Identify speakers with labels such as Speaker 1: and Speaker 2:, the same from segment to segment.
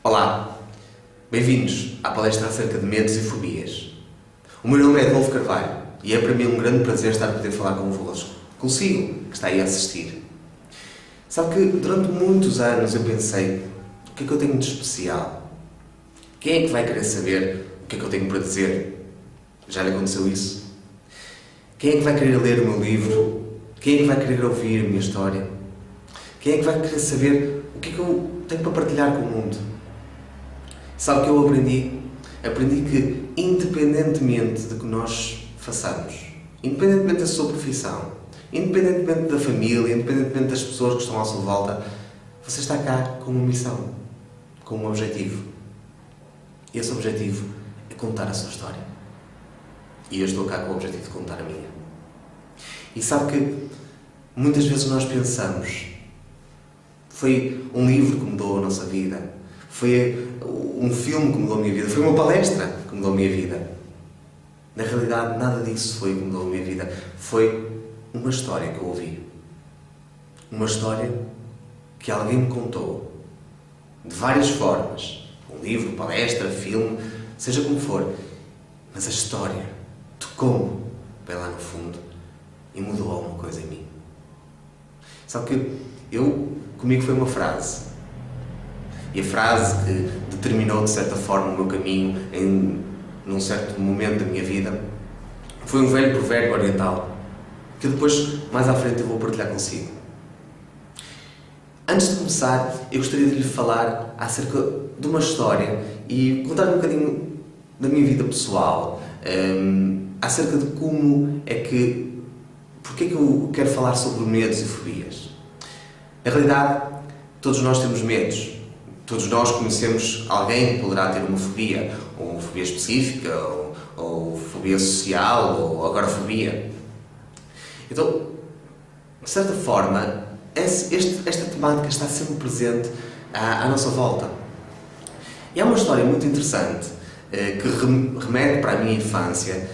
Speaker 1: Olá, bem-vindos à palestra acerca de medos e fobias. O meu nome é Adolfo Carvalho e é para mim um grande prazer estar a poder falar convosco, consigo, que está aí a assistir. Sabe que durante muitos anos eu pensei, o que é que eu tenho de especial? Quem é que vai querer saber o que é que eu tenho para dizer? Já lhe aconteceu isso? Quem é que vai querer ler o meu livro? Quem é que vai querer ouvir a minha história? Quem é que vai querer saber o que é que eu tenho para partilhar com o mundo? Sabe o que eu aprendi? Aprendi que, independentemente de que nós façamos, independentemente da sua profissão, independentemente da família, independentemente das pessoas que estão à sua volta, você está cá com uma missão, com um objetivo. E esse objetivo é contar a sua história. E eu estou cá com o objetivo de contar a minha. E sabe que muitas vezes nós pensamos, foi um livro que mudou a nossa vida, foi um filme que mudou a minha vida, foi uma palestra que mudou a minha vida. Na realidade, nada disso foi o que mudou a minha vida. Foi uma história que eu ouvi. Uma história que alguém me contou. De várias formas. Um livro, palestra, filme, seja como for. Mas a história tocou-me bem lá no fundo e mudou alguma coisa em mim. Sabe que comigo foi uma frase. E a frase que determinou, de certa forma, o meu caminho num certo momento da minha vida foi um velho provérbio oriental que depois, mais à frente, eu vou partilhar consigo. Antes de começar, eu gostaria de lhe falar acerca de uma história e contar um bocadinho da minha vida pessoal, acerca de porque é que eu quero falar sobre medos e fobias. Na realidade, todos nós temos medos. Todos nós conhecemos alguém que poderá ter uma fobia, ou uma fobia específica, ou fobia social, ou agorafobia. Então, de certa forma, esta temática está sempre presente à nossa volta. E há uma história muito interessante que remete para a minha infância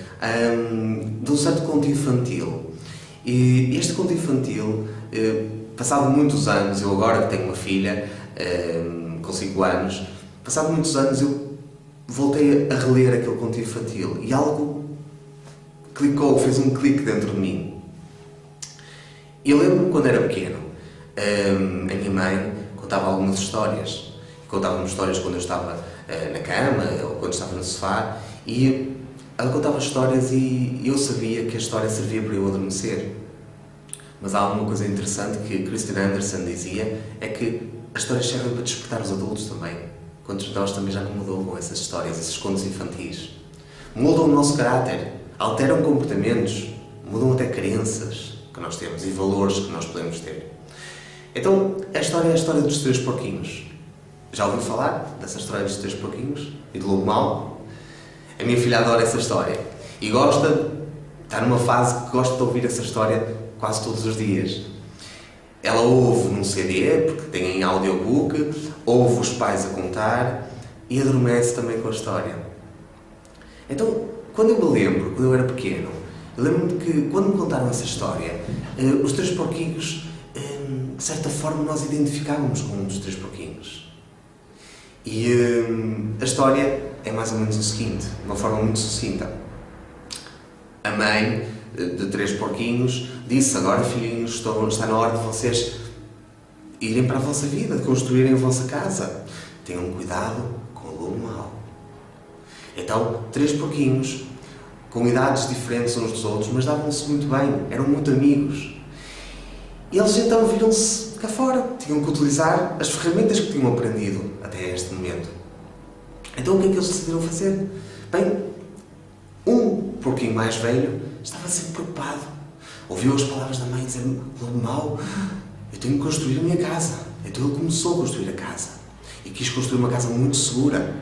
Speaker 1: de um certo conto infantil. E este conto infantil, passado muitos anos, eu agora que tenho uma filha, com 5 anos, passado muitos anos eu voltei a reler aquele conto infantil e algo fez um clique dentro de mim. Eu lembro-me quando era pequeno, a minha mãe contava algumas histórias. Contava-me histórias quando eu estava na cama ou quando estava no sofá e ela contava histórias e eu sabia que a história servia para eu adormecer. Mas há uma coisa interessante que Christian Andersen dizia, é que as histórias servem para despertar os adultos também. Quantos de nós também já não mudou com essas histórias, esses contos infantis? Mudam o nosso caráter, alteram comportamentos, mudam até crenças que nós temos e valores que nós podemos ter. Então, a história é a história dos 3 porquinhos. Já ouviu falar dessa história dos 3 porquinhos? E do lobo mau? A minha filha adora essa história e está numa fase que gosta de ouvir essa história quase todos os dias. Ela ouve num CD, porque tem em audiobook, ouve os pais a contar e adormece também com a história. Então, quando eu era pequeno, eu lembro-me que quando me contaram essa história, os 3 porquinhos, de certa forma, nós identificávamos com um dos 3 porquinhos. E a história é mais ou menos o seguinte, de uma forma muito sucinta. A mãe de 3 porquinhos disse: agora, filhinhos, está na hora de vocês irem para a vossa vida, de construírem a vossa casa. Tenham cuidado com o lobo mau. Então, 3 porquinhos, com idades diferentes uns dos outros, mas davam-se muito bem, eram muito amigos. E eles então viram-se cá fora, tinham que utilizar as ferramentas que tinham aprendido até este momento. Então, o que é que eles decidiram fazer? Bem, um porquinho mais velho estava sempre preocupado. Ouviu as palavras da mãe dizer: lobo mau, eu tenho que construir a minha casa. Então ele começou a construir a casa. E quis construir uma casa muito segura.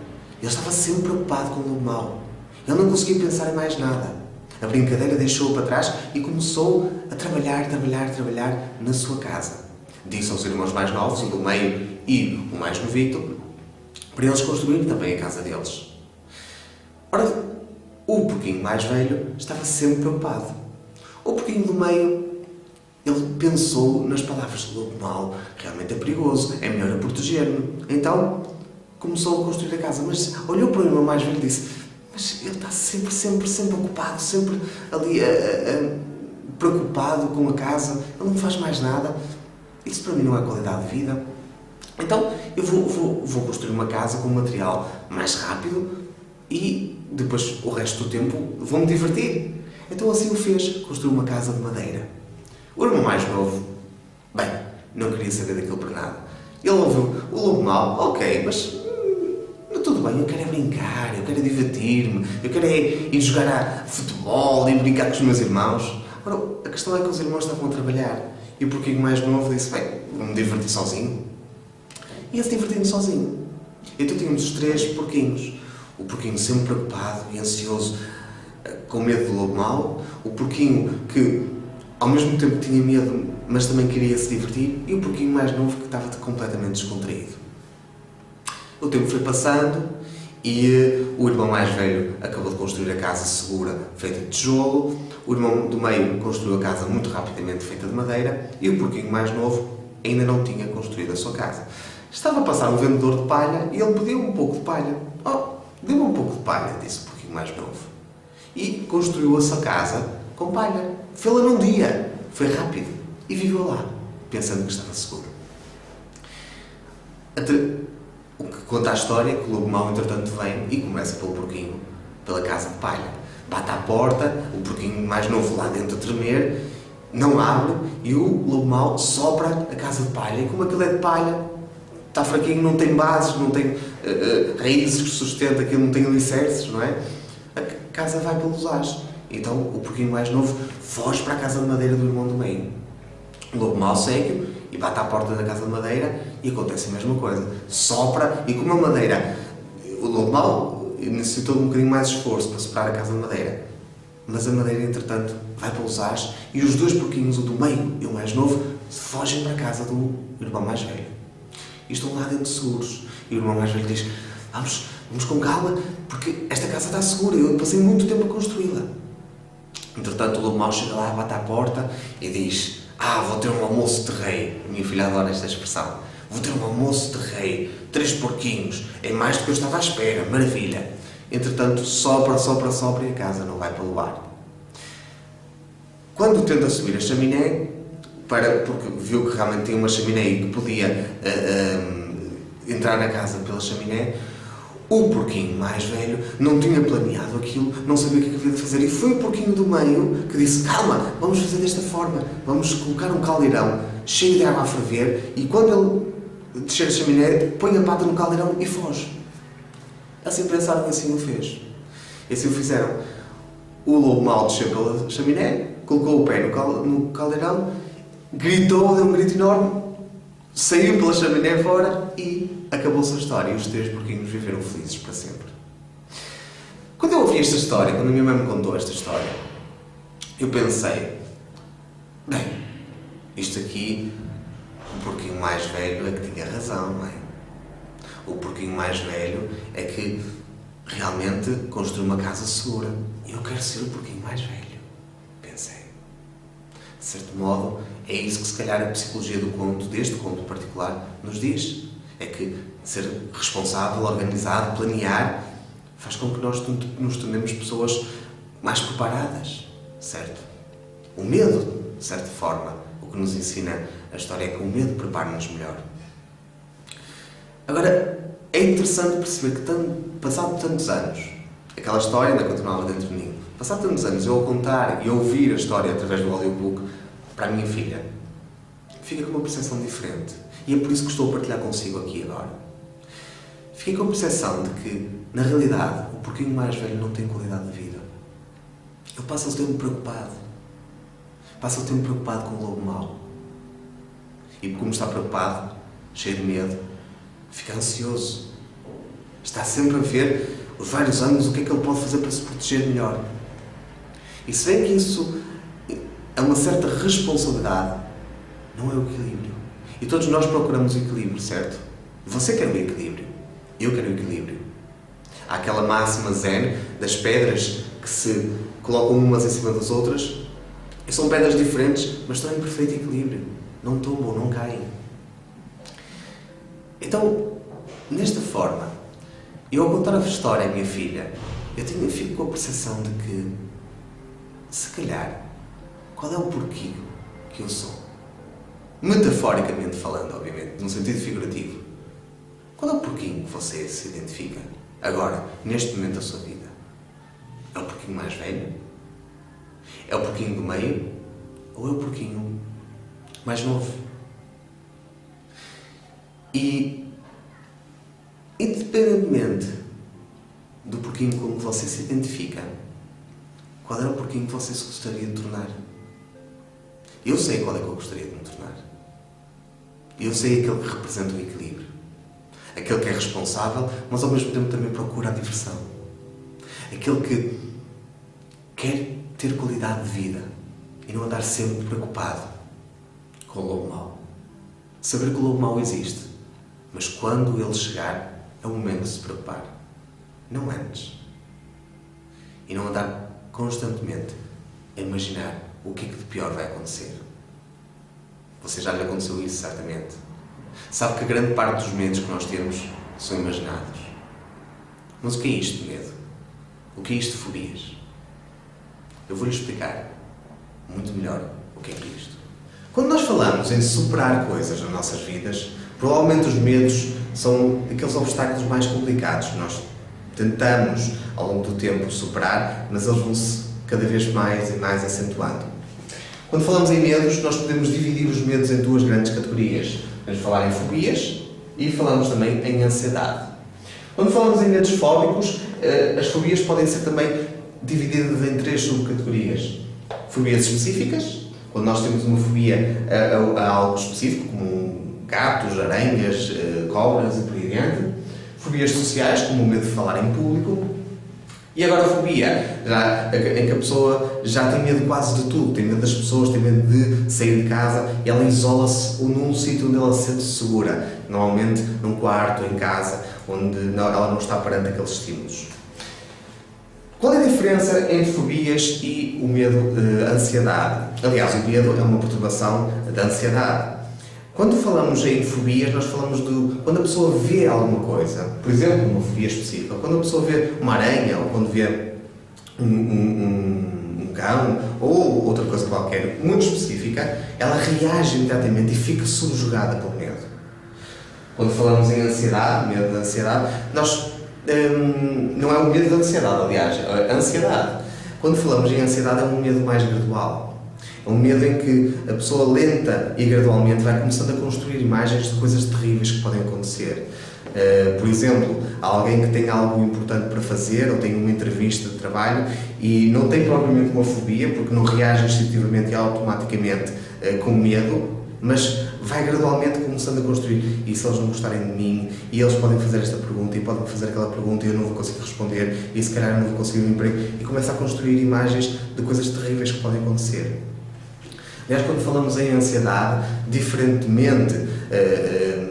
Speaker 1: Ele estava sempre preocupado com o lobo mau. Ele não conseguia pensar em mais nada. A brincadeira deixou-o para trás e começou a trabalhar na sua casa. Disse aos irmãos mais novos, o do meio e o mais novito, para eles construírem também a casa deles. Ora, o porquinho mais velho estava sempre preocupado. O porquinho do meio, ele pensou nas palavras do lobo mau. Realmente é perigoso, é melhor eu proteger-me. Então, começou a construir a casa, mas olhou para o irmão mais velho e disse: mas ele está sempre ocupado, sempre ali preocupado com a casa, ele não faz mais nada. Isso para mim não é qualidade de vida. Então eu vou construir uma casa com um material mais rápido e depois o resto do tempo vou-me divertir. Então assim o fez, construiu uma casa de madeira. O irmão mais novo, bem, não queria saber daquilo para nada. Ele ouviu o lobo mau, ok, mas tudo bem, eu quero é brincar, eu quero é divertir-me, eu quero é ir jogar a futebol e brincar com os meus irmãos. Ora, a questão é que os irmãos estavam a trabalhar e o porquinho mais novo disse: bem, vou-me divertir sozinho. E ele se divertindo sozinho. Então tínhamos os 3 porquinhos. O porquinho sempre preocupado e ansioso, com medo do lobo mau. O porquinho que ao mesmo tempo tinha medo, mas também queria se divertir. E o porquinho mais novo que estava completamente descontraído. O tempo foi passando e o irmão mais velho acabou de construir a casa segura, feita de tijolo. O irmão do meio construiu a casa muito rapidamente, feita de madeira. E o porquinho mais novo ainda não tinha construído a sua casa. Estava a passar um vendedor de palha e ele pediu um pouco de palha. Oh, dê-me um pouco de palha, disse o porquinho mais novo. E construiu a sua casa com palha. Fê-la num dia. Foi rápido. E viveu lá, pensando que estava seguro. O que conta a história é que o lobo mau, entretanto, vem e começa pelo porquinho, pela casa de palha. Bate à porta, o porquinho mais novo lá dentro a tremer, não abre e o lobo mau sopra a casa de palha. E como aquilo é de palha, está fraquinho, não tem bases, não tem raízes que sustenta, aquilo não tem alicerces, não é? A casa vai pelos ares. Então o porquinho mais novo foge para a casa de madeira do irmão do meio. O lobo mau segue e bate à porta da casa de madeira e acontece a mesma coisa. Sopra e como a madeira... O lobo mau necessitou de um bocadinho mais de esforço para soprar a casa de madeira. Mas a madeira, entretanto, vai pelos ares e os 2 porquinhos, o do meio e o mais novo, fogem para a casa do irmão mais velho. E estão lá dentro seguros. E o irmão mais velho diz: vamos com calma, porque esta casa está segura, eu passei muito tempo a construí-la. Entretanto, o lobo mau chega lá, bate à porta e diz: vou ter um almoço de rei. A minha filha adora esta expressão. Vou ter um almoço de rei, 3 porquinhos, é mais do que eu estava à espera, maravilha. Entretanto, sopra e a casa não vai pelo ar. Quando tenta subir a chaminé, porque viu que realmente tinha uma chaminé e que podia entrar na casa pela chaminé, o porquinho mais velho não tinha planeado aquilo, não sabia o que havia de fazer, e foi o porquinho do meio que disse: calma, vamos fazer desta forma, vamos colocar um caldeirão cheio de água a ferver e quando ele descer a chaminé, põe a pata no caldeirão e foge. Assim pensaram e assim o fez. E assim o fizeram. O lobo mau desceu pela chaminé, colocou o pé no caldeirão, gritou, deu um grito enorme, saiu pela chaminé fora e acabou-se a história. E os 3 porquinhos viveram felizes para sempre. Quando eu ouvi esta história, quando a minha mãe me contou esta história, eu pensei: bem, isto aqui, o porquinho mais velho é que tinha razão, não é? O porquinho mais velho é que realmente construiu uma casa segura. Eu quero ser o porquinho mais velho, pensei. De certo modo, é isso que se calhar a psicologia do conto, deste conto em particular, nos diz. É que ser responsável, organizado, planear, faz com que nós nos tornemos pessoas mais preparadas, certo? O medo, de certa forma, o que nos ensina a história é que o medo prepara-nos melhor. Agora, é interessante perceber que, passado tantos anos, aquela história ainda continuava dentro de mim. Passado tantos anos, eu a contar e a ouvir a história através do audiobook para a minha filha, fica com uma percepção diferente. E é por isso que estou a partilhar consigo aqui agora. Fiquei com a percepção de que, na realidade, o porquinho mais velho não tem qualidade de vida. Ele passa o tempo preocupado. Passa o tempo preocupado com o lobo mau. E como está preocupado, cheio de medo, fica ansioso. Está sempre a ver os vários ângulos, o que é que ele pode fazer para se proteger melhor. E se bem que isso é uma certa responsabilidade, não é o equilíbrio. E todos nós procuramos o equilíbrio, certo? Você quer o equilíbrio. Eu quero o equilíbrio. Há aquela máxima zen das pedras que se colocam umas em cima das outras. E são pedras diferentes, mas estão em perfeito equilíbrio. Não tombam, não caem. Então, nesta forma, E ao contar a história à minha filha, eu fico com a percepção de que, se calhar, qual é o porquinho que eu sou? Metaforicamente falando, obviamente, num sentido figurativo. Qual é o porquinho que você se identifica agora, neste momento da sua vida? É o porquinho mais velho? É o porquinho do meio? Ou é o porquinho mais novo? E, independentemente do porquinho com que você se identifica, qual era o porquinho que você se gostaria de tornar? Eu sei qual é que eu gostaria de me tornar. Eu sei aquele que representa o equilíbrio. Aquele que é responsável, mas ao mesmo tempo também procura a diversão. Aquele que quer ter qualidade de vida e não andar sempre preocupado com o lobo mau. Saber que o lobo mau existe, mas quando ele chegar, é o momento de se preocupar. Não antes. E não andar constantemente a imaginar o que é que de pior vai acontecer. Você já lhe aconteceu isso, certamente. Sabe que a grande parte dos medos que nós temos são imaginados. Mas o que é isto de medo? O que é isto de fobias? Eu vou-lhe explicar muito melhor o que é isto. Quando nós falamos em superar coisas nas nossas vidas, provavelmente os medos são aqueles obstáculos mais complicados que nós tentamos, ao longo do tempo, superar, mas eles vão-se cada vez mais e mais acentuando. Quando falamos em medos, nós podemos dividir os medos em duas grandes categorias. Vamos falar em fobias e falamos também em ansiedade. Quando falamos em medos fóbicos, as fobias podem ser também divididas em três subcategorias. Fobias específicas, quando nós temos uma fobia a algo específico, como gatos, aranhas, cobras e por aí adiante. Fobias sociais, como o medo de falar em público. E agora a fobia, em que a pessoa já tem medo quase de tudo. Tem medo das pessoas, tem medo de sair de casa e ela isola-se num sítio onde ela se sente segura. Normalmente num quarto, em casa, onde ela não está perante aqueles estímulos. Qual é a diferença entre fobias e o medo de ansiedade? Aliás, o medo é uma perturbação da ansiedade. Quando falamos em fobias, nós falamos quando a pessoa vê alguma coisa, por exemplo, uma fobia específica, quando a pessoa vê uma aranha, ou quando vê um cão, ou outra coisa qualquer, muito específica, ela reage imediatamente e fica subjugada pelo medo. Quando falamos em ansiedade, medo da ansiedade, não é o medo da ansiedade, aliás, é a ansiedade. Quando falamos em ansiedade, é um medo mais gradual. É um medo em que a pessoa lenta e gradualmente vai começando a construir imagens de coisas terríveis que podem acontecer. Por exemplo, alguém que tem algo importante para fazer ou tem uma entrevista de trabalho e não tem propriamente uma fobia, porque não reage instintivamente e automaticamente com medo, mas vai gradualmente começando a construir. E se eles não gostarem de mim, e eles podem fazer esta pergunta, e podem fazer aquela pergunta, e eu não vou conseguir responder, e se calhar eu não vou conseguir um emprego, e começa a construir imagens de coisas terríveis que podem acontecer. Aliás, quando falamos em ansiedade, diferentemente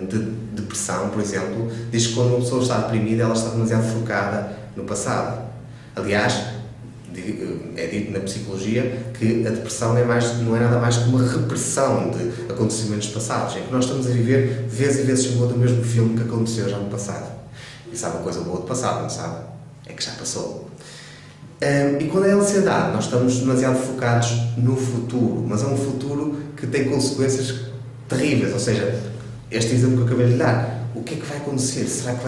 Speaker 1: de depressão, por exemplo, diz que quando uma pessoa está deprimida, ela está demasiado focada no passado. Aliás, é dito na psicologia que a depressão não é nada mais que uma repressão de acontecimentos passados, em que nós estamos a viver vezes e vezes o mesmo filme que aconteceu já no passado. E sabe uma coisa boa do passado, não sabe? É que já passou. E quando é a ansiedade, nós estamos demasiado focados no futuro, mas é um futuro que tem consequências terríveis, ou seja, este exemplo que eu acabei de lhe dar, o que é que vai acontecer? Será que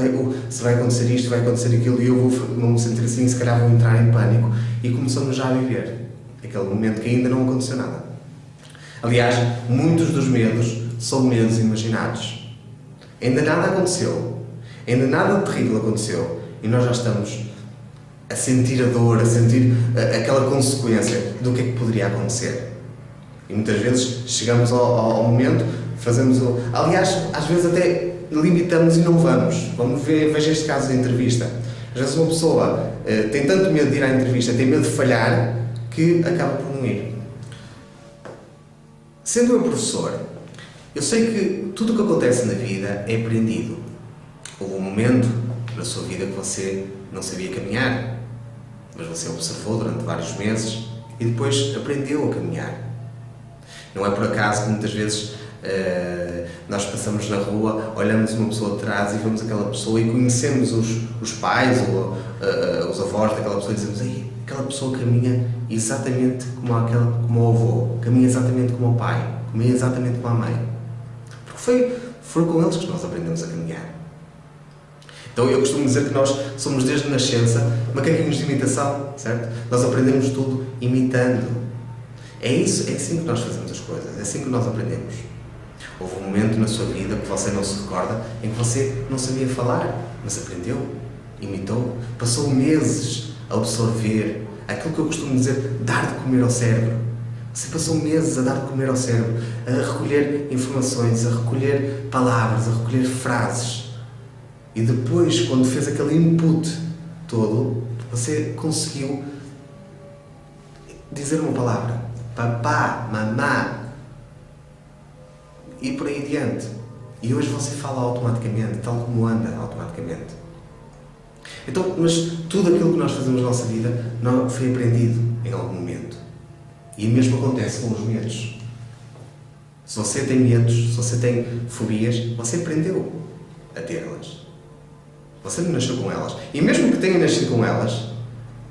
Speaker 1: vai acontecer isto, vai acontecer aquilo e eu vou me sentir assim, se calhar vou entrar em pânico e começamos já a viver aquele momento que ainda não aconteceu nada. Aliás, muitos dos medos são medos imaginados. Ainda nada aconteceu, ainda nada terrível aconteceu e nós já estamos a sentir a dor, a sentir aquela consequência do que é que poderia acontecer. E muitas vezes chegamos ao momento, aliás, às vezes até limitamos e não vamos. Veja este caso de entrevista. Às vezes uma pessoa tem tanto medo de ir à entrevista, tem medo de falhar, que acaba por não ir. Sendo eu professor, eu sei que tudo o que acontece na vida é aprendido. Houve um momento na sua vida que você não sabia caminhar, mas você observou durante vários meses e depois aprendeu a caminhar. Não é por acaso que muitas vezes Nós passamos na rua, olhamos uma pessoa de trás e vemos aquela pessoa e conhecemos os pais ou os avós daquela pessoa e dizemos: "Ei, aquela pessoa caminha exatamente como o avô, caminha exatamente como o pai, caminha exatamente como a mãe." Porque foram com eles que nós aprendemos a caminhar. Então eu costumo dizer que nós somos desde nascença macaquinhos de imitação, certo? Nós aprendemos tudo imitando. É assim que nós fazemos as coisas, é assim que nós aprendemos. Houve um momento na sua vida que você não se recorda em que você não sabia falar, mas aprendeu, imitou, passou meses a absorver aquilo que eu costumo dizer, dar de comer ao cérebro. Você passou meses a dar de comer ao cérebro, a recolher informações, a recolher palavras, a recolher frases. E depois, quando fez aquele input todo, você conseguiu dizer uma palavra. Papá, mamá. E por aí adiante. E hoje você fala automaticamente, tal como anda automaticamente. Então, mas tudo aquilo que nós fazemos na nossa vida não foi aprendido em algum momento. E o mesmo acontece com os medos. Se você tem medos, se você tem fobias, você aprendeu a tê-las. Você não nasceu com elas. E mesmo que tenha nascido com elas,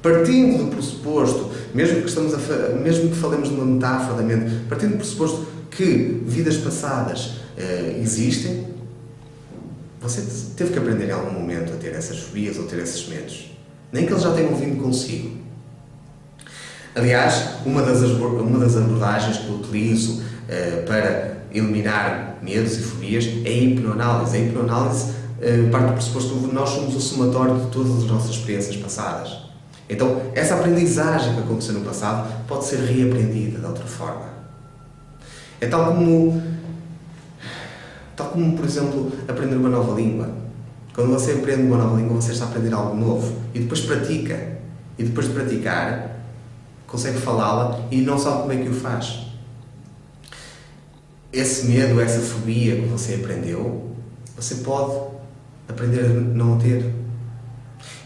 Speaker 1: partindo do pressuposto, mesmo que falemos de uma metáfora da mente, partindo do pressuposto que vidas passadas existem, você teve que aprender em algum momento a ter essas fobias ou ter esses medos. Nem que eles já tenham vindo consigo. Aliás, uma das abordagens que eu utilizo para eliminar medos e fobias é a hipnoanálise. A hipnoanálise parte do pressuposto que nós somos o somatório de todas as nossas experiências passadas. Então, essa aprendizagem que aconteceu no passado pode ser reaprendida de outra forma. É tal como, por exemplo, aprender uma nova língua. Quando você aprende uma nova língua, você está a aprender algo novo. E depois pratica. E depois de praticar, consegue falá-la e não sabe como é que o faz. Esse medo, essa fobia que você aprendeu, você pode aprender a não ter.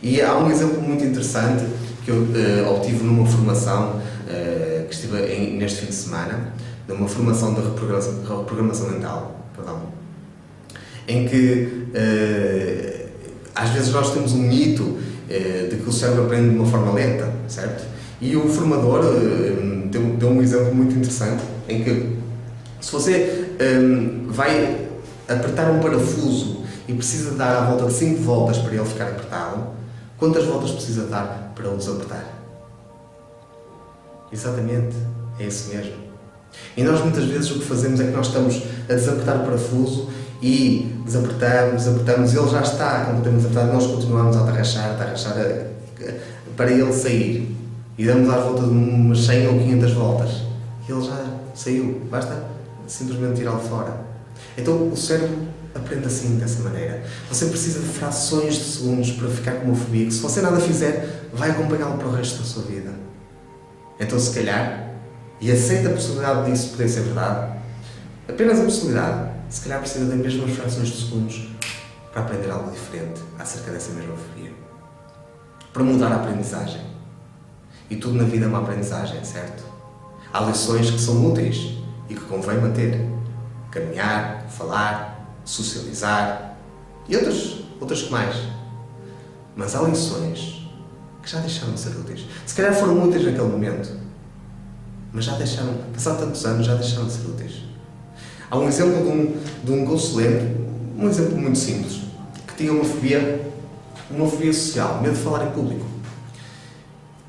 Speaker 1: E há um exemplo muito interessante que eu obtive numa formação que estive neste fim de semana, numa formação de reprogramação mental, em que às vezes nós temos um mito de que o cérebro aprende de uma forma lenta, certo? E o formador deu um exemplo muito interessante em que se você vai apertar um parafuso e precisa dar a volta de 5 voltas para ele ficar apertado, quantas voltas precisa dar para o desapertar? Exatamente, é isso mesmo. E nós muitas vezes o que fazemos é que nós estamos a desapertar o parafuso e desapertamos, ele já está completamente desapertado, nós continuamos a atarrachar para ele sair. E damos à volta de umas 100 ou 500 voltas. E ele já saiu, basta simplesmente tirá-lo fora. Então o cérebro aprende assim, dessa maneira. Você precisa de frações de segundos para ficar com uma fobia que, se você nada fizer, vai acompanhá-lo para o resto da sua vida. Então, se calhar, e aceita a possibilidade disso poder ser verdade, apenas a possibilidade, se calhar precisa das mesmas frações de segundos para aprender algo diferente acerca dessa mesma fobia. Para mudar a aprendizagem. E tudo na vida é uma aprendizagem, certo? Há lições que são úteis e que convém manter. Caminhar, falar, socializar e outras que mais. Mas há lições que já deixaram de ser úteis. Se calhar foram úteis naquele momento, mas já deixaram, passados tantos anos, já deixaram de ser úteis. Há um exemplo de um conselheiro, um exemplo muito simples, que tinha uma fobia social, medo de falar em público.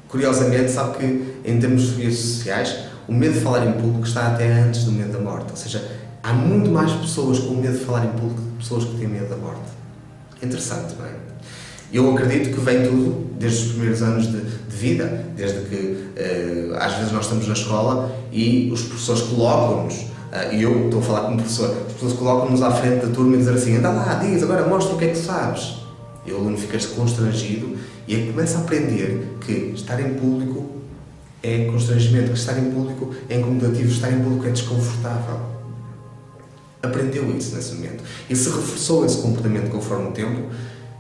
Speaker 1: Curiosamente, sabe que em termos de fobias sociais, o medo de falar em público está até antes do medo da morte. Ou seja, há muito mais pessoas com medo de falar em público do que pessoas que têm medo da morte. Interessante, não é? Eu acredito que vem tudo desde os primeiros anos de vida, desde que às vezes nós estamos na escola e os professores colocam-nos, e eu estou a falar como professor, os professores colocam-nos à frente da turma e dizem assim: anda lá, diz, agora mostra o que é que sabes. E o aluno fica constrangido e começa a aprender que estar em público é constrangimento, que estar em público é incomodativo, estar em público é desconfortável. Aprendeu isso nesse momento. E se reforçou esse comportamento conforme o tempo,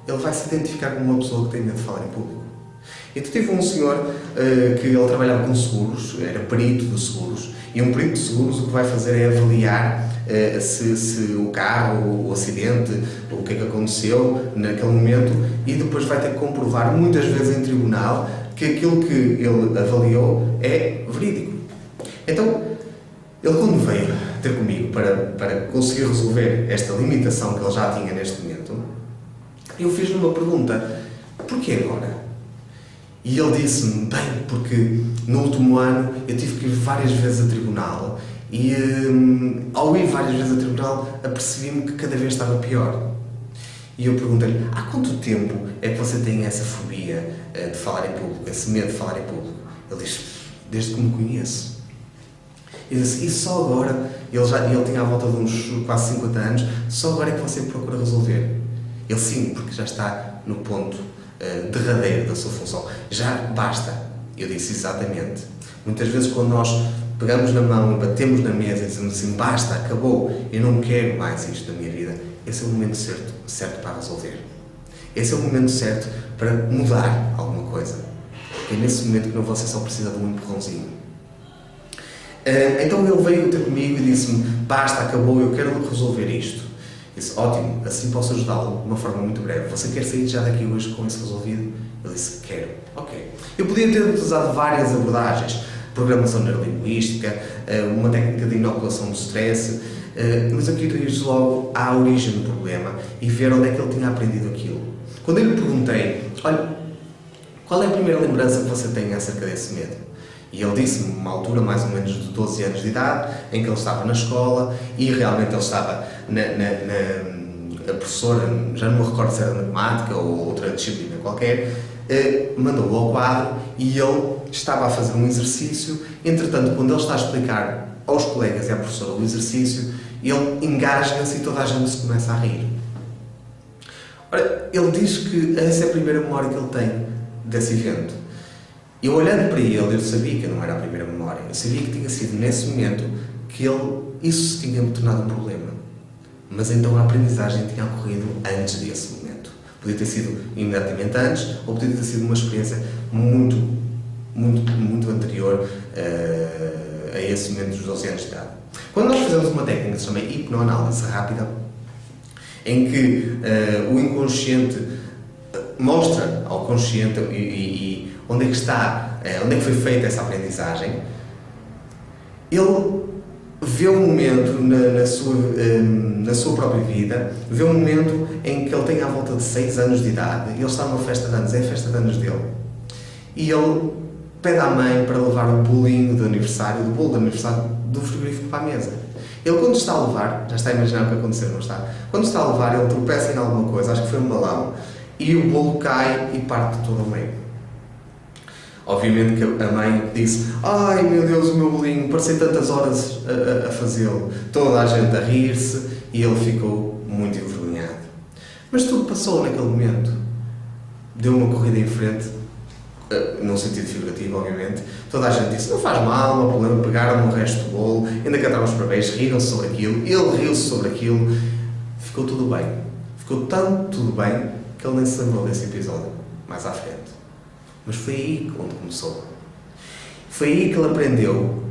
Speaker 1: ele vai se identificar como uma pessoa que tem medo de falar em público. Então tive um senhor que ele trabalhava com seguros, era perito de seguros, e um perito de seguros o que vai fazer é avaliar se o carro, o acidente, o que é que aconteceu naquele momento, e depois vai ter que comprovar, muitas vezes em tribunal, que aquilo que ele avaliou é verídico. Então, ele quando veio ter comigo para conseguir resolver esta limitação que ele já tinha neste momento, eu fiz-lhe uma pergunta: porquê agora? E ele disse-me: bem, porque no último ano eu tive que ir várias vezes a tribunal e ao ir várias vezes a tribunal apercebi-me que cada vez estava pior. E eu perguntei-lhe: há quanto tempo é que você tem essa fobia de falar em público, esse medo de falar em público? Ele disse: desde que me conheço. Eu disse: e só agora, ele tinha à volta de uns quase 50 anos, só agora é que você procura resolver? Ele: sim, porque já está no ponto derradeiro da sua função. Já basta. Eu disse: exatamente. Muitas vezes quando nós pegamos na mão e batemos na mesa e dizemos assim: basta, acabou, eu não quero mais isto da minha vida, esse é o momento certo para resolver. Esse é o momento certo para mudar alguma coisa. É nesse momento que você só precisa de um empurrãozinho. Então ele veio ter comigo e disse-me: basta, acabou, eu quero resolver isto. Eu disse: ótimo, assim posso ajudá-lo de uma forma muito breve. Você quer sair já daqui hoje com isso resolvido? Ele disse: quero. Ok. Eu podia ter usado várias abordagens: programação neurolinguística, uma técnica de inoculação do stress, mas eu queria ir logo à origem do problema e ver onde é que ele tinha aprendido aquilo. Quando eu lhe perguntei: olha, qual é a primeira lembrança que você tem acerca desse medo? E ele disse-me uma altura mais ou menos de 12 anos de idade, em que ele estava na escola e realmente ele estava a professora, já não me recordo se era matemática ou outra disciplina qualquer, mandou-o ao quadro e ele estava a fazer um exercício. Entretanto, quando ele está a explicar aos colegas e à professora o exercício, ele engasga-se e toda a gente se começa a rir. Ora, ele diz que essa é a primeira memória que ele tem desse evento. Eu, olhando para ele, eu sabia que não era a primeira memória. Eu sabia que tinha sido nesse momento que isso se tinha tornado um problema. Mas então a aprendizagem tinha ocorrido antes desse momento. Podia ter sido imediatamente antes, ou podia ter sido uma experiência muito anterior a esse momento dos 12 anos de idade. Quando nós fazemos uma técnica que se chama hipnoanálise rápida, em que o inconsciente mostra ao consciente e onde é que está, onde é que foi feita essa aprendizagem, ele vê um momento na sua própria vida, vê um momento em que ele tem à volta de 6 anos de idade, e ele está numa festa de anos, é a festa de anos dele, e ele pede à mãe para levar o bolinho de aniversário, do bolo de aniversário do frigorífico para a mesa. Ele, quando está a levar, já está a imaginar o que aconteceu, não está? Quando está a levar, ele tropeça em alguma coisa, acho que foi um balão, e o bolo cai e parte todo ao meio. Obviamente que a mãe disse: ai meu Deus, o meu bolinho, passei tantas horas a fazê-lo. Toda a gente a rir-se e ele ficou muito envergonhado. Mas tudo passou naquele momento. Deu uma corrida em frente, num sentido figurativo, obviamente. Toda a gente disse: não faz mal, não há problema, pegaram o resto do bolo, ainda cantaram os parabéns, riram-se sobre aquilo, ele riu-se sobre aquilo. Ficou tudo bem. Ficou tanto tudo bem que ele nem se lembrou desse episódio mais à frente. Mas foi aí onde começou. Foi aí que ele aprendeu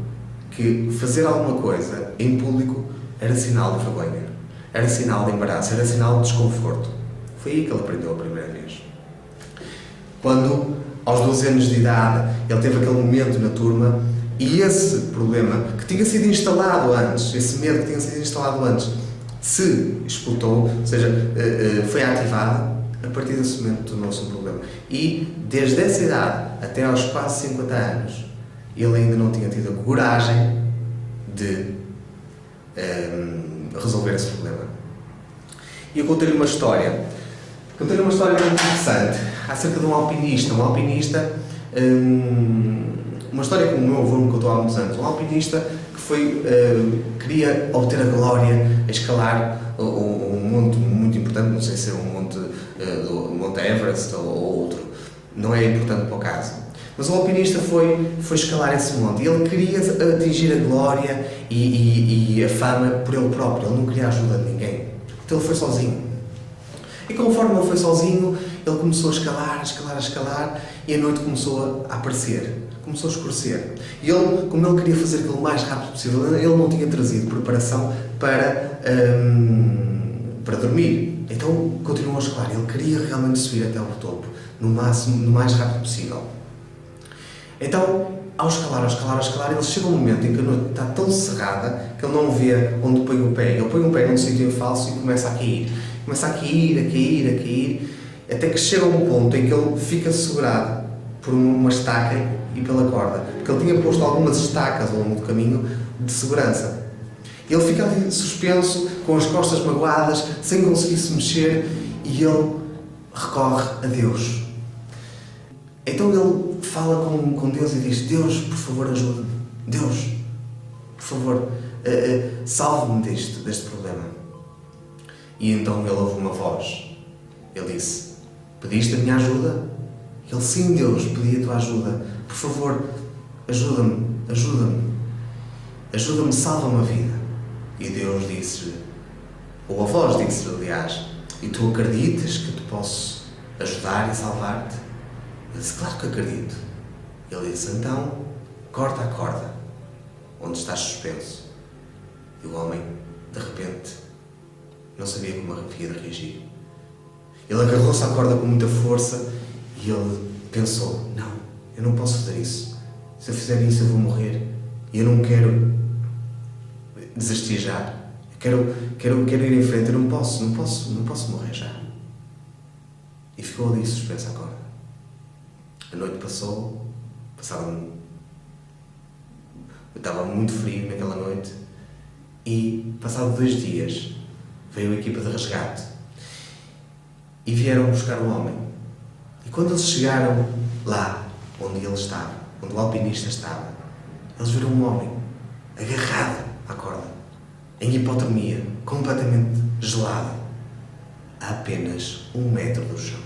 Speaker 1: que fazer alguma coisa em público era sinal de vergonha, era sinal de embaraço, era sinal de desconforto. Foi aí que ele aprendeu a primeira vez. Quando, aos 12 anos de idade, ele teve aquele momento na turma e esse problema que tinha sido instalado antes, esse medo que tinha sido instalado antes, se explotou, ou seja, foi ativado. A partir desse momento tornou-se um problema. E desde essa idade até aos quase 50 anos, ele ainda não tinha tido a coragem de resolver esse problema. E eu contei-lhe uma história. Contei-lhe uma história muito interessante acerca de um alpinista. Uma história que o meu avô me contou há muitos anos. Um alpinista que queria obter a glória a escalar um monte muito importante, não sei se era um monte do Monte Everest ou outro, não é importante para o caso. Mas o alpinista foi escalar esse monte e ele queria atingir a glória e a fama por ele próprio, ele não queria a ajuda de ninguém. Então ele foi sozinho. E conforme ele foi sozinho, ele começou a escalar e a noite começou a aparecer, começou a escurecer. E ele, como ele queria fazer aquilo o mais rápido possível, ele não tinha trazido preparação para dormir. Então continuou a escalar. Ele queria realmente subir até ao topo, no mais rápido possível. Então, ao escalar, ele chega um momento em que a noite está tão cerrada que ele não vê onde põe o pé. Ele põe o pé num sítio em falso e começa a cair. Começa a cair, até que chega a um ponto em que ele fica segurado por uma estaca e pela corda. Porque ele tinha posto algumas estacas ao longo do caminho de segurança. Ele fica ali suspenso, com as costas magoadas, sem conseguir se mexer, e ele recorre a Deus. Então ele fala com Deus e diz: Deus, por favor, ajuda-me. Deus, por favor, salve-me deste problema. E então ele ouve uma voz. Ele disse: pediste a minha ajuda? Ele: sim, Deus, pedi a tua ajuda. Por favor, ajuda-me, salva-me a vida. E Deus disse-lhe, ou a voz disse-lhe, aliás: e tu acreditas que te posso ajudar e salvar-te? Ele disse: claro que acredito. Ele disse: então, corta a corda onde estás suspenso. E o homem, de repente, não sabia como havia de reagir. Ele agarrou-se à corda com muita força e ele pensou: não, eu não posso fazer isso. Se eu fizer isso eu vou morrer. E eu não quero desistir já. Eu quero ir em frente. Eu não posso morrer já. E ficou ali suspensa a corda. A noite passou. Estava muito frio naquela noite. E, passado 2 dias, veio a equipa de resgate. E vieram buscar o homem. E quando eles chegaram lá, onde ele estava, onde o alpinista estava, eles viram um homem agarrado à corda, em hipotermia, completamente gelado, a apenas 1 metro do chão.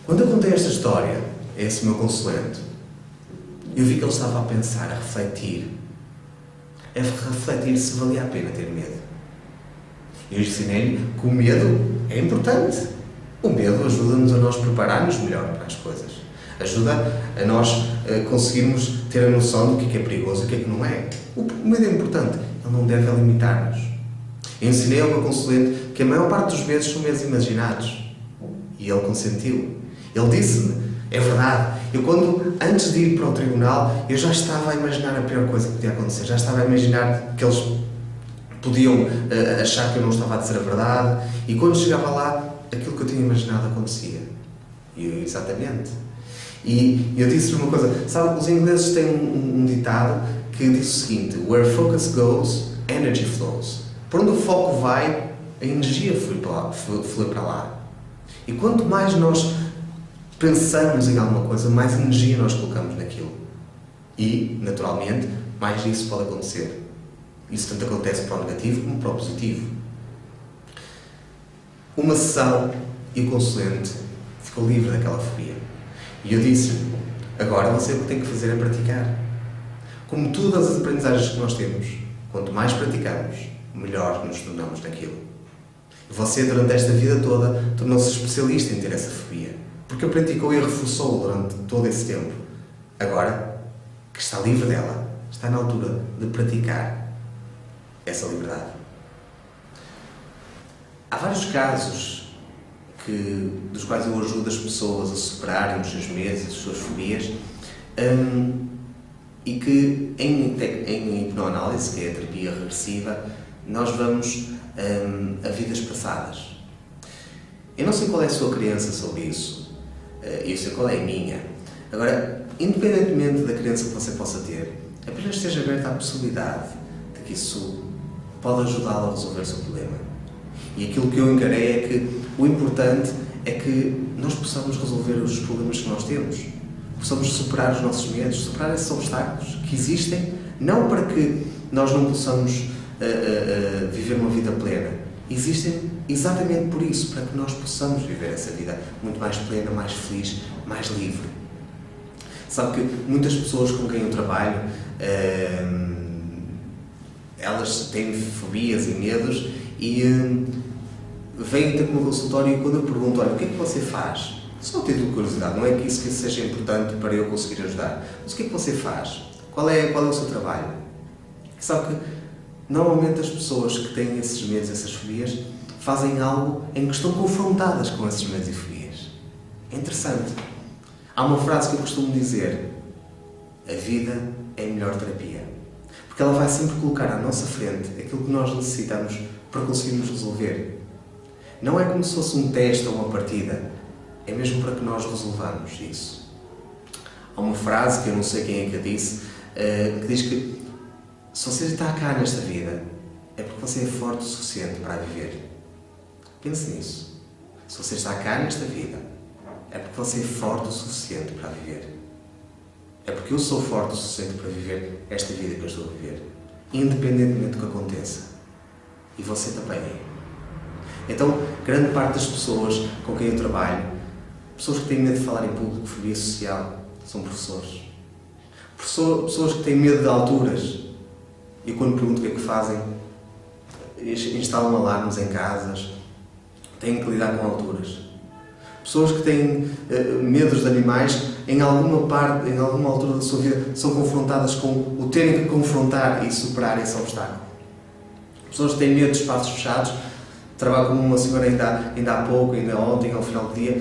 Speaker 1: Quando eu contei esta história a esse meu consulente, eu vi que ele estava a pensar, a refletir se valia a pena ter medo. Eu ensinei-lhe que o medo é importante. O medo ajuda-nos a nós prepararmos melhor para as coisas. Ajuda a nós conseguirmos ter a noção do que é perigoso e o que não é. O medo é importante. Ele não deve limitar-nos. Eu ensinei ao meu consulente que a maior parte dos medos são medos imaginados. E ele consentiu. Ele disse-me: é verdade. Eu, antes de ir para o tribunal, eu já estava a imaginar a pior coisa que podia acontecer. Já estava a imaginar que eles podiam achar que eu não estava a dizer a verdade. E quando chegava lá, aquilo que eu tinha imaginado acontecia. E eu, exatamente. E eu disse-lhe uma coisa. Sabe, os ingleses têm um ditado que diz o seguinte: where focus goes, energy flows. Por onde o foco vai, a energia flui para lá. E quanto mais nós pensamos em alguma coisa, mais energia nós colocamos naquilo. E, naturalmente, mais isso pode acontecer. Isso tanto acontece para o negativo como para o positivo. Uma sessão e o consulente ficou livre daquela fobia. E eu disse-lhe: agora você o que tem que fazer é praticar. Como todas as aprendizagens que nós temos, quanto mais praticamos, melhor nos tornamos naquilo. Você, durante esta vida toda, tornou-se especialista em ter essa fobia, porque a praticou e a reforçou durante todo esse tempo. Agora, que está livre dela, está na altura de praticar essa liberdade. Há vários casos dos quais eu ajudo as pessoas a superarem os seus medos e as suas fobias, e que em hipnoanálise, que é a terapia regressiva, nós vamos a vidas passadas. Eu não sei qual é a sua crença sobre isso, eu sei qual é a minha. Agora, independentemente da crença que você possa ter, apenas esteja aberta à possibilidade de que isso pode ajudá-lo a resolver o seu problema. E aquilo que eu encarei é que o importante é que nós possamos resolver os problemas que nós temos, possamos superar os nossos medos, superar esses obstáculos que existem, não para que nós não possamos viver uma vida plena. Existem exatamente por isso, para que nós possamos viver essa vida muito mais plena, mais feliz, mais livre. Sabe que muitas pessoas com quem eu trabalho, elas têm fobias e medos e vêm ter no consultório, e quando eu pergunto: olha, o que é que você faz? Só a título de curiosidade, não é que isso seja importante para eu conseguir ajudar, mas o que é que você faz? Qual é o seu trabalho? Sabe que normalmente as pessoas que têm esses medos, essas fobias, fazem algo em que estão confrontadas com esses medos e fobias. É interessante. Há uma frase que eu costumo dizer: a vida é a melhor terapia. Porque ela vai sempre colocar à nossa frente aquilo que nós necessitamos para conseguirmos resolver. Não é como se fosse um teste ou uma partida. É mesmo para que nós resolvamos isso. Há uma frase que eu não sei quem é que a disse, que diz que se você está cá nesta vida, é porque você é forte o suficiente para a viver. Pense nisso. Se você está cá nesta vida, é porque você é forte o suficiente para a viver. É porque eu sou forte o suficiente para viver esta vida que eu estou a viver, independentemente do que aconteça. E você também é. Então, grande parte das pessoas com quem eu trabalho, pessoas que têm medo de falar em público, fobia social, são professores. Pessoas que têm medo de alturas. E quando pergunto o que é que fazem, instalam alarmes em casas, têm que lidar com alturas. Pessoas que têm medos de animais, em alguma altura da sua vida, são confrontadas com o terem que confrontar e superar esse obstáculo. Pessoas que têm medo de espaços fechados, trabalho com uma senhora ainda há pouco, ainda ontem, ao final do dia.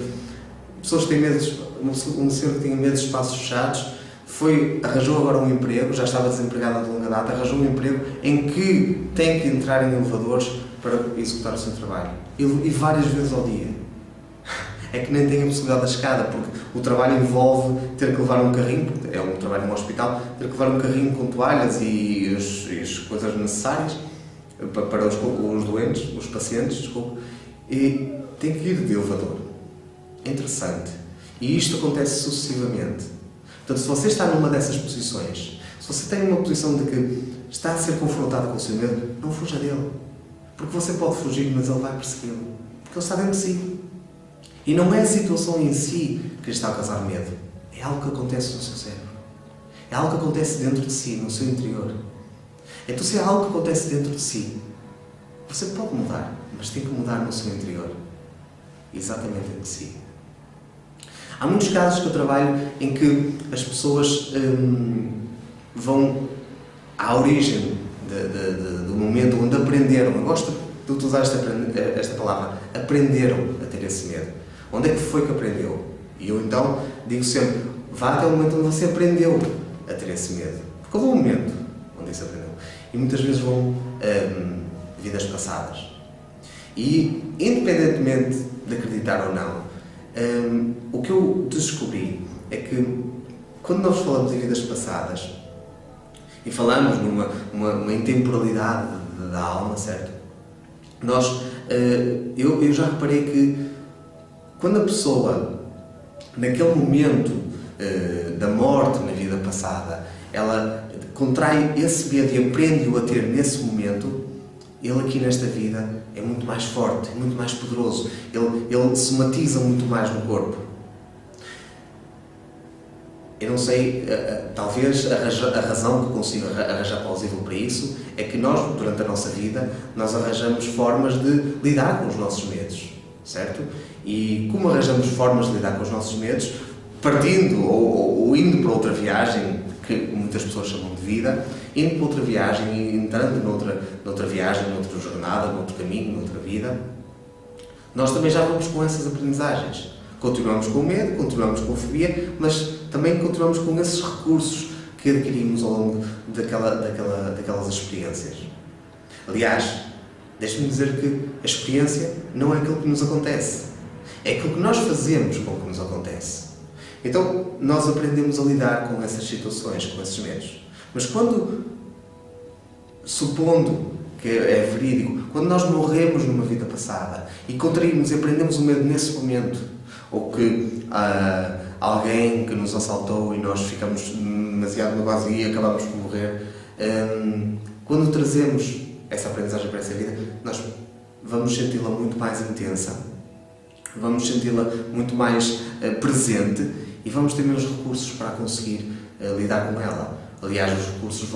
Speaker 1: Pessoas que têm medo, uma senhora que tinha medo de espaços fechados, arranjou agora um emprego, já estava desempregada de longa data, arranjou um emprego em que tem que entrar em elevadores para executar o seu trabalho. E várias vezes ao dia. É que nem tem a possibilidade da escada, porque o trabalho envolve ter que levar um carrinho, porque é um trabalho num hospital, ter que levar um carrinho com toalhas e as coisas necessárias para os doentes, os pacientes, desculpe, e tem que ir de elevador. É interessante. E isto acontece sucessivamente. Portanto, se você está numa dessas posições, se você tem uma posição de que está a ser confrontado com o seu medo, não fuja dele. Porque você pode fugir, mas ele vai persegui-lo. Porque ele está dentro de si. E não é a situação em si que lhe está a causar medo. É algo que acontece no seu cérebro. É algo que acontece dentro de si, no seu interior. Então, se é algo que acontece dentro de si, você pode mudar, mas tem que mudar no seu interior. Exatamente dentro de si. Há muitos casos que eu trabalho em que as pessoas vão à origem do momento onde aprenderam. Eu gosto de utilizar esta palavra. Aprenderam a ter esse medo. Onde é que foi que aprendeu? E eu então digo sempre, vá até o momento onde você aprendeu a ter esse medo. Porque houve um momento onde isso aprendeu. E muitas vezes vão vidas passadas. E, independentemente de acreditar ou não, o que eu descobri é que, quando nós falamos em vidas passadas, e falamos numa intemporalidade da alma, certo? Eu já reparei que, quando a pessoa, naquele momento da morte na vida passada, ela contrai esse medo e aprende-o a ter nesse momento, ele aqui nesta vida é muito mais forte, muito mais poderoso. Ele somatiza muito mais no corpo. Eu não sei, talvez a razão que consigo arranjar plausível para isso é que nós, durante a nossa vida, nós arranjamos formas de lidar com os nossos medos, certo? E como arranjamos formas de lidar com os nossos medos, partindo ou indo para outra viagem, que muitas pessoas chamam de vida, indo para outra viagem e entrando noutra viagem, noutra jornada, noutro caminho, noutra vida, nós também já vamos com essas aprendizagens. Continuamos com o medo, continuamos com a fobia, mas também continuamos com esses recursos que adquirimos ao longo daquelas experiências. Aliás, deixe-me dizer que a experiência não é aquilo que nos acontece, é aquilo que nós fazemos com o que nos acontece. Então, nós aprendemos a lidar com essas situações, com esses medos. Mas quando, supondo que é verídico, quando nós morremos numa vida passada e contraímos e aprendemos o medo nesse momento, ou que alguém que nos assaltou e nós ficamos demasiado magoados e acabamos por morrer, quando trazemos essa aprendizagem para essa vida, nós vamos senti-la muito mais intensa, vamos senti-la muito mais presente e vamos ter menos recursos para conseguir lidar com ela. Aliás, os recursos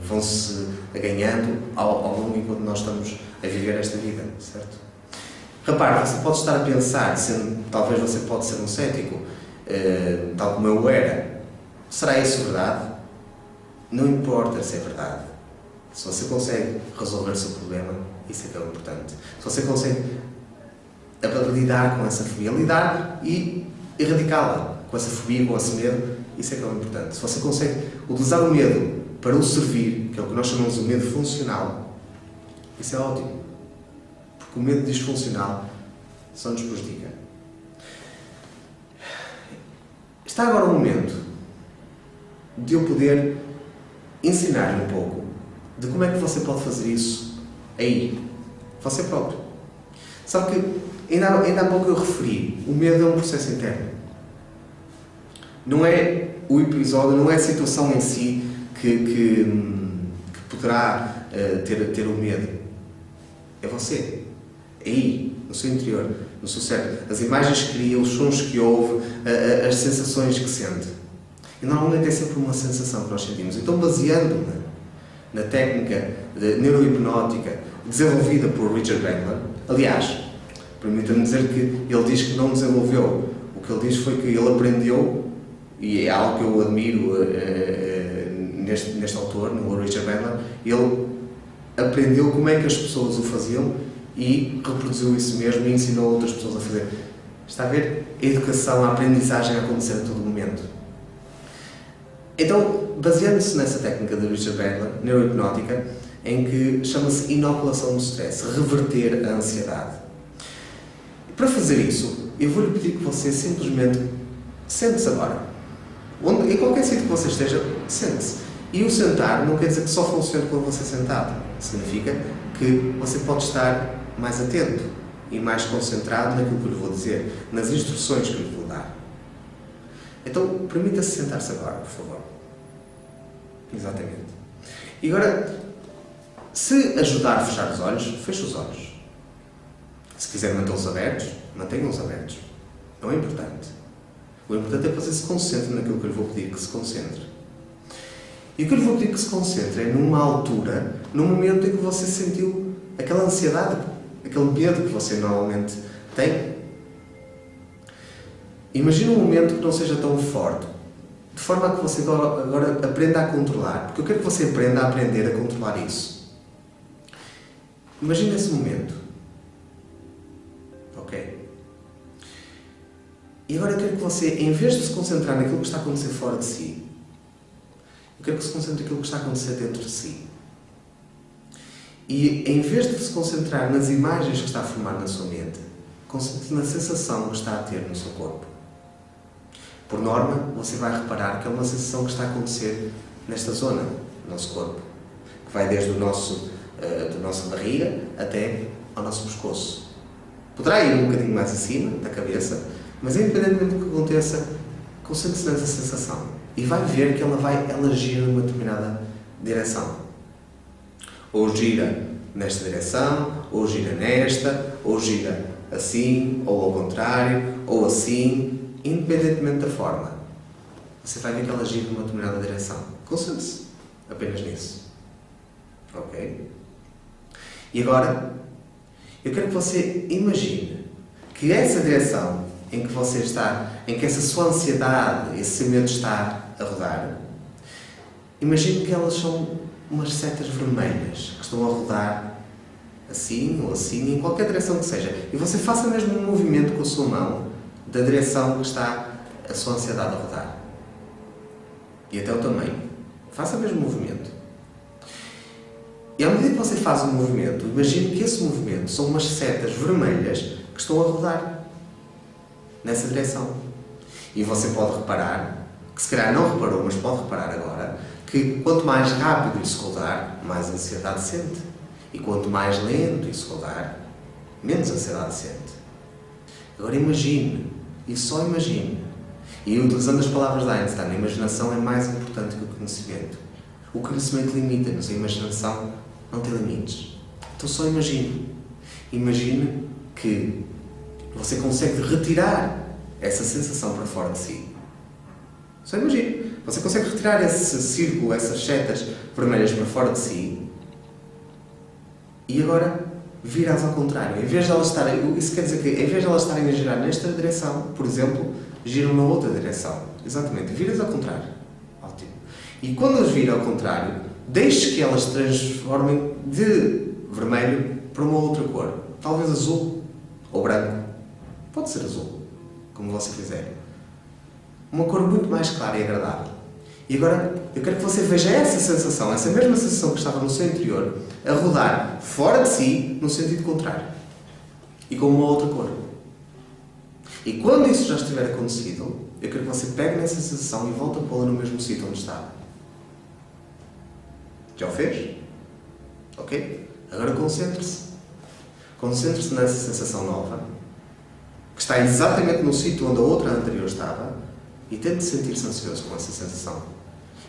Speaker 1: vão-se ganhando ao longo enquanto nós estamos a viver esta vida, certo? Repare, você pode estar a pensar, talvez você pode ser um cético, tal como eu era. Será isso verdade? não importa se é verdade. Se você consegue resolver o seu problema, isso é que é o importante. Se você consegue lidar com essa fobia, lidar e erradicá-la, com essa fobia, com esse medo, isso é que é o importante. Se você consegue utilizar o medo para o servir, que é o que nós chamamos de medo funcional, isso é ótimo. Porque o medo disfuncional só nos prejudica. Está agora o momento de eu poder ensinar-lhe um pouco de como é que você pode fazer isso aí, você próprio. Sabe que ainda há pouco eu referi, o medo é um processo interno. Não é o episódio, não é a situação em si que poderá ter o medo. É você. É aí, no seu interior, no seu cérebro. As imagens que cria, os sons que ouve, as sensações que sente. E normalmente é sempre uma sensação que nós sentimos. Então, baseando-me na técnica neurohipnótica desenvolvida por Richard Bandler, aliás, permita-me dizer que ele diz que não desenvolveu. O que ele diz foi que ele aprendeu, e é algo que eu admiro neste autor, no Richard Bandler, ele aprendeu como é que as pessoas o faziam e reproduziu isso mesmo e ensinou outras pessoas a fazer. Está a ver? A educação, a aprendizagem a acontecer a todo momento. Então, baseando-se nessa técnica de Richard Bandler, neurohipnótica, em que chama-se inoculação do stress, reverter a ansiedade. Para fazer isso, eu vou-lhe pedir que você simplesmente sente-se agora. Em qualquer sítio que você esteja, sente-se. E o sentar não quer dizer que só funcione quando você é sentado. Significa que você pode estar mais atento e mais concentrado naquilo que eu lhe vou dizer, nas instruções que eu lhe vou dar. Então, permita-se sentar-se agora, por favor. Exatamente. E agora, se ajudar a fechar os olhos, feche os olhos. Se quiser mantê-los abertos, mantenha-os abertos. Não é importante. O importante é que você se concentre naquilo que eu lhe vou pedir que se concentre. E o que eu lhe vou pedir que se concentre é numa altura, num momento em que você sentiu aquela ansiedade, aquele medo que você normalmente tem. Imagina um momento que não seja tão forte, de forma a que você agora aprenda a controlar, porque eu quero que você aprenda a aprender a controlar isso. Imagina esse momento. Ok? E agora eu quero que você, em vez de se concentrar naquilo que está a acontecer fora de si, eu quero que se concentre naquilo que está a acontecer dentro de si. E em vez de se concentrar nas imagens que está a formar na sua mente, concentre-se na sensação que está a ter no seu corpo. Por norma, você vai reparar que é uma sensação que está a acontecer nesta zona do nosso corpo, que vai desde da nossa barriga até ao nosso pescoço. Poderá ir um bocadinho mais acima da cabeça, mas independentemente do que aconteça, concentre-se nessa sensação e vai ver que ela gira numa determinada direção. Ou gira nesta direção, ou gira nesta, ou gira assim, ou ao contrário, ou assim, independentemente da forma. Você vai ver que ela gira numa determinada direção. Concentre-se apenas nisso. Ok? E agora, eu quero que você imagine que essa direção em que você está, em que essa sua ansiedade, esse seu medo está a rodar, imagine que elas são umas setas vermelhas que estão a rodar assim ou assim, em qualquer direção que seja. E você faça mesmo um movimento com a sua mão da direção que está a sua ansiedade a rodar. E até o tamanho. Faça o mesmo movimento. E à medida que você faz um movimento, imagine que esse movimento são umas setas vermelhas que estão a rodar nessa direção. E você pode reparar, que se calhar não reparou, mas pode reparar agora, que quanto mais rápido isso rodar, mais ansiedade sente. E quanto mais lento isso rodar, menos ansiedade sente. Agora imagine, e só imagine. E utilizando as palavras de Einstein, a imaginação é mais importante que o conhecimento. O conhecimento limita-nos, a imaginação não tem limites. Então só imagine. Imagine que você consegue retirar essa sensação para fora de si. Só imagine. Você consegue retirar esse círculo, essas setas vermelhas para fora de si e agora virá-as ao contrário. Em vez de elas estarem, isso quer dizer que em vez de elas estarem a girar nesta direção, por exemplo, giram na outra direção. Exatamente. Viras ao contrário. Ótimo. E quando as vir ao contrário, deixe que elas se transformem de vermelho para uma outra cor. Talvez azul ou branco. Pode ser azul, como você quiser. Uma cor muito mais clara e agradável. E agora eu quero que você veja essa sensação, essa mesma sensação que estava no seu interior, a rodar fora de si, no sentido contrário. E com uma outra cor. E quando isso já estiver acontecido, eu quero que você pegue nessa sensação e volte a pô-la no mesmo sítio onde estava. Já o fez? Ok? Agora concentre-se. Concentre-se nessa sensação nova, que está exatamente no sítio onde a outra anterior estava, e tente sentir-se ansioso com essa sensação.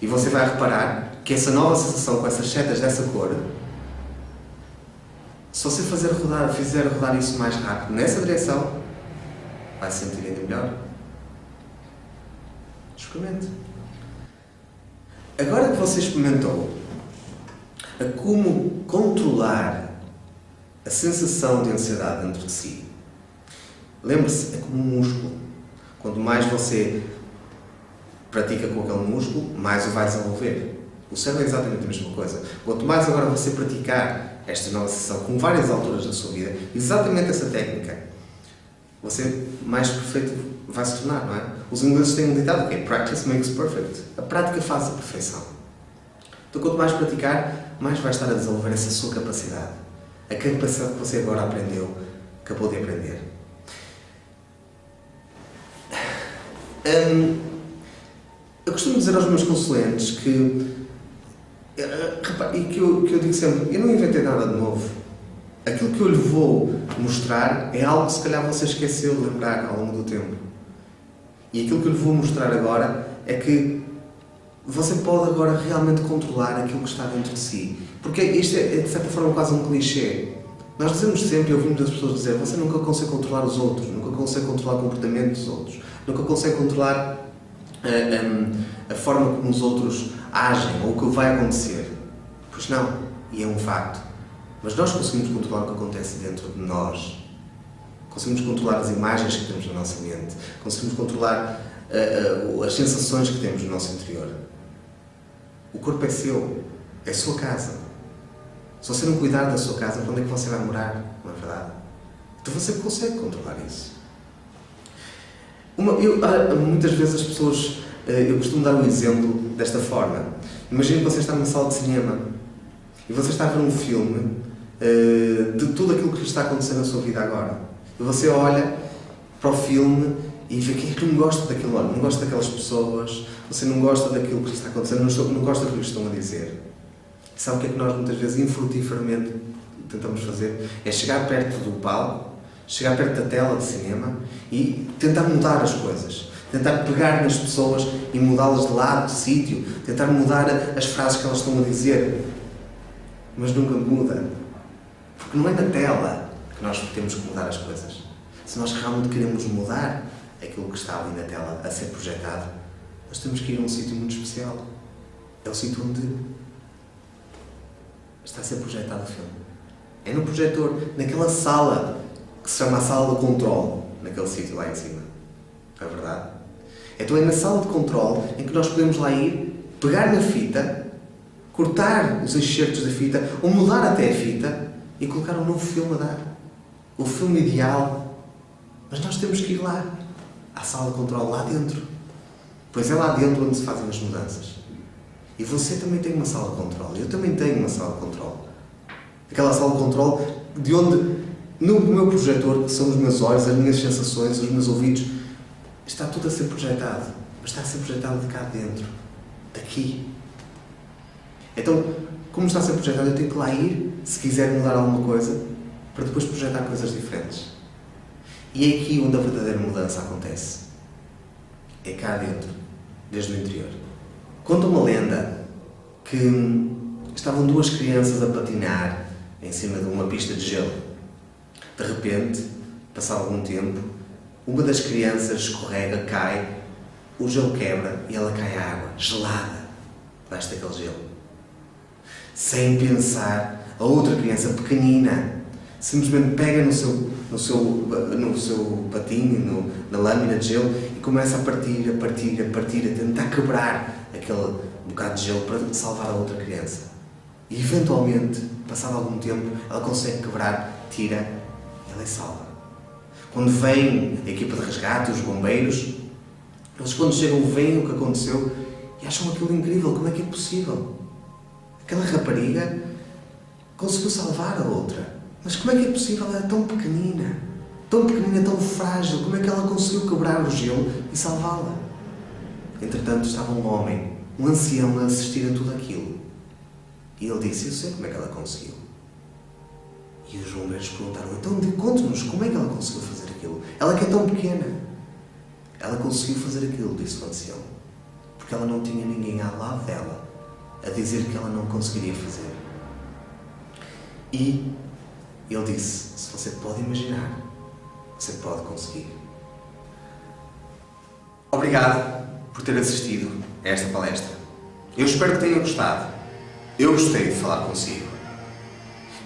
Speaker 1: E você vai reparar que essa nova sensação, com essas setas dessa cor, se você fizer rodar isso mais rápido nessa direção, vai se sentir ainda melhor. Experimente. Agora que você experimentou a como controlar a sensação de ansiedade dentro de si, lembre-se, é como um músculo. Quanto mais você pratica com aquele músculo, mais o vai desenvolver. O cérebro é exatamente a mesma coisa. Quanto mais agora você praticar esta nova sessão com várias alturas da sua vida, exatamente essa técnica, você mais perfeito vai se tornar, não é? Os ingleses têm um ditado que é "Practice makes perfect". A prática faz a perfeição. Então, quanto mais praticar, mais vai estar a desenvolver essa sua capacidade. A capacidade que você agora acabou de aprender. Eu costumo dizer aos meus consulentes que eu digo sempre, eu não inventei nada de novo. Aquilo que eu lhe vou mostrar é algo que se calhar você esqueceu de lembrar ao longo do tempo. E aquilo que eu lhe vou mostrar agora é que você pode agora realmente controlar aquilo que está dentro de si. Porque isto é, de certa forma, quase um clichê. Nós dizemos sempre, e ouvimos as pessoas dizer, você nunca consegue controlar os outros, nunca consegue controlar o comportamento dos outros, nunca consegue controlar a forma como os outros agem ou o que vai acontecer. Pois não, e é um facto. Mas nós conseguimos controlar o que acontece dentro de nós. Conseguimos controlar as imagens que temos na nossa mente. Conseguimos controlar as sensações que temos no nosso interior. O corpo é seu, é a sua casa. Se você não cuidar da sua casa, para onde é que você vai morar? Não é verdade? Então você consegue controlar isso. Muitas vezes as pessoas, eu costumo dar um exemplo desta forma. Imagine que você está numa sala de cinema e você está a ver um filme de tudo aquilo que está acontecendo na sua vida agora. E você olha para o filme e vê quem é que não gosta daquilo, não gosta daquelas pessoas, você não gosta daquilo que está acontecendo, não gosta do que lhes estão a dizer. E sabe o que é que nós muitas vezes infrutíferamente tentamos fazer? É chegar perto do palco, chegar perto da tela de cinema e tentar mudar as coisas. Tentar pegar nas pessoas e mudá-las de lado, de sítio. Tentar mudar as frases que elas estão a dizer. Mas nunca muda. Porque não é na tela que nós temos que mudar as coisas. Se nós realmente queremos mudar aquilo que está ali na tela a ser projetado, nós temos que ir a um sítio muito especial. É o sítio onde está a ser projetado o filme. É no projetor, naquela sala que se chama a sala de controle, naquele sítio lá em cima. Não é verdade? Então é na sala de controle em que nós podemos lá ir, pegar na fita, cortar os excertos da fita, ou mudar até a fita e colocar um novo filme a dar. O filme ideal. Mas nós temos que ir lá, à sala de controle, lá dentro. Pois é lá dentro onde se fazem as mudanças. E você também tem uma sala de controle. Eu também tenho uma sala de controle. Aquela sala de controle de onde, no meu projetor, que são os meus olhos, as minhas sensações, os meus ouvidos, está tudo a ser projetado. Mas está a ser projetado de cá dentro. Daqui. Então, como está a ser projetado, eu tenho que lá ir, se quiser mudar alguma coisa, para depois projetar coisas diferentes. E é aqui onde a verdadeira mudança acontece. É cá dentro, desde o interior. Conta uma lenda que estavam duas crianças a patinar em cima de uma pista de gelo. De repente, passado algum tempo, uma das crianças escorrega, cai, o gelo quebra e ela cai à água, gelada, debaixo daquele gelo. Sem pensar, a outra criança pequenina simplesmente pega no seu patinho, na lâmina de gelo, e começa a partir, a tentar quebrar aquele bocado de gelo para salvar a outra criança. E eventualmente, passado algum tempo, ela consegue quebrar, tira e ela é salva. Quando vem a equipa de resgate, os bombeiros, eles quando chegam veem o que aconteceu e acham aquilo incrível. Como é que é possível? Aquela rapariga conseguiu salvar a outra. Mas como é que é possível? Ela é tão pequenina, tão frágil. Como é que ela conseguiu quebrar o gelo e salvá-la? Entretanto, estava um homem, um ancião, a assistir a tudo aquilo. E ele disse: eu sei como é que ela conseguiu. E os bombeiros perguntaram: então conte-nos como é que ela conseguiu fazer aquilo. Ela que é tão pequena. Ela conseguiu fazer aquilo, disse o ancião, porque ela não tinha ninguém ao lado dela a dizer que ela não conseguiria fazer. E ele disse: se você pode imaginar, você pode conseguir. Obrigado por ter assistido a esta palestra. Eu espero que tenha gostado. Eu gostei de falar consigo.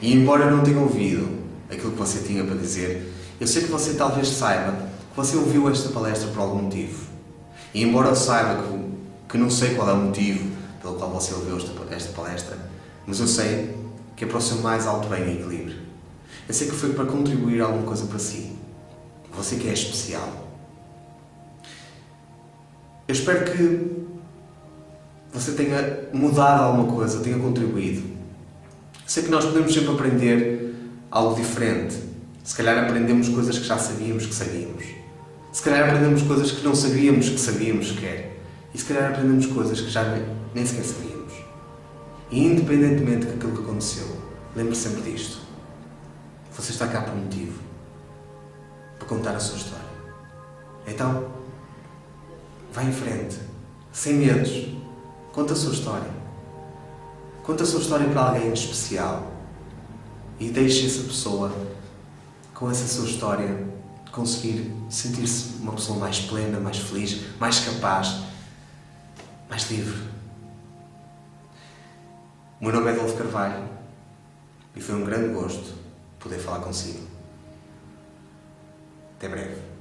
Speaker 1: E embora eu não tenha ouvido aquilo que você tinha para dizer, eu sei que você talvez saiba que você ouviu esta palestra por algum motivo. E embora eu saiba que não sei qual é o motivo pelo qual você ouviu esta palestra, mas eu sei que é para o seu mais alto bem e equilíbrio. Eu sei que foi para contribuir alguma coisa para si. Você que é especial. Eu espero que você tenha mudado alguma coisa, tenha contribuído. Sei que nós podemos sempre aprender algo diferente. Se calhar aprendemos coisas que já sabíamos que sabíamos. Se calhar aprendemos coisas que não sabíamos que sabíamos sequer. E se calhar aprendemos coisas que já nem sequer sabíamos. E independentemente daquilo que aconteceu, lembre-se sempre disto. Você está cá por um motivo. Para contar a sua história. Então, vá em frente. Sem medos. Conta a sua história. Conta a sua história para alguém especial. E deixe essa pessoa, com essa sua história, conseguir sentir-se uma pessoa mais plena, mais feliz, mais capaz, mais livre. O meu nome é Adolfo Carvalho e foi um grande gosto poder falar consigo. Até breve.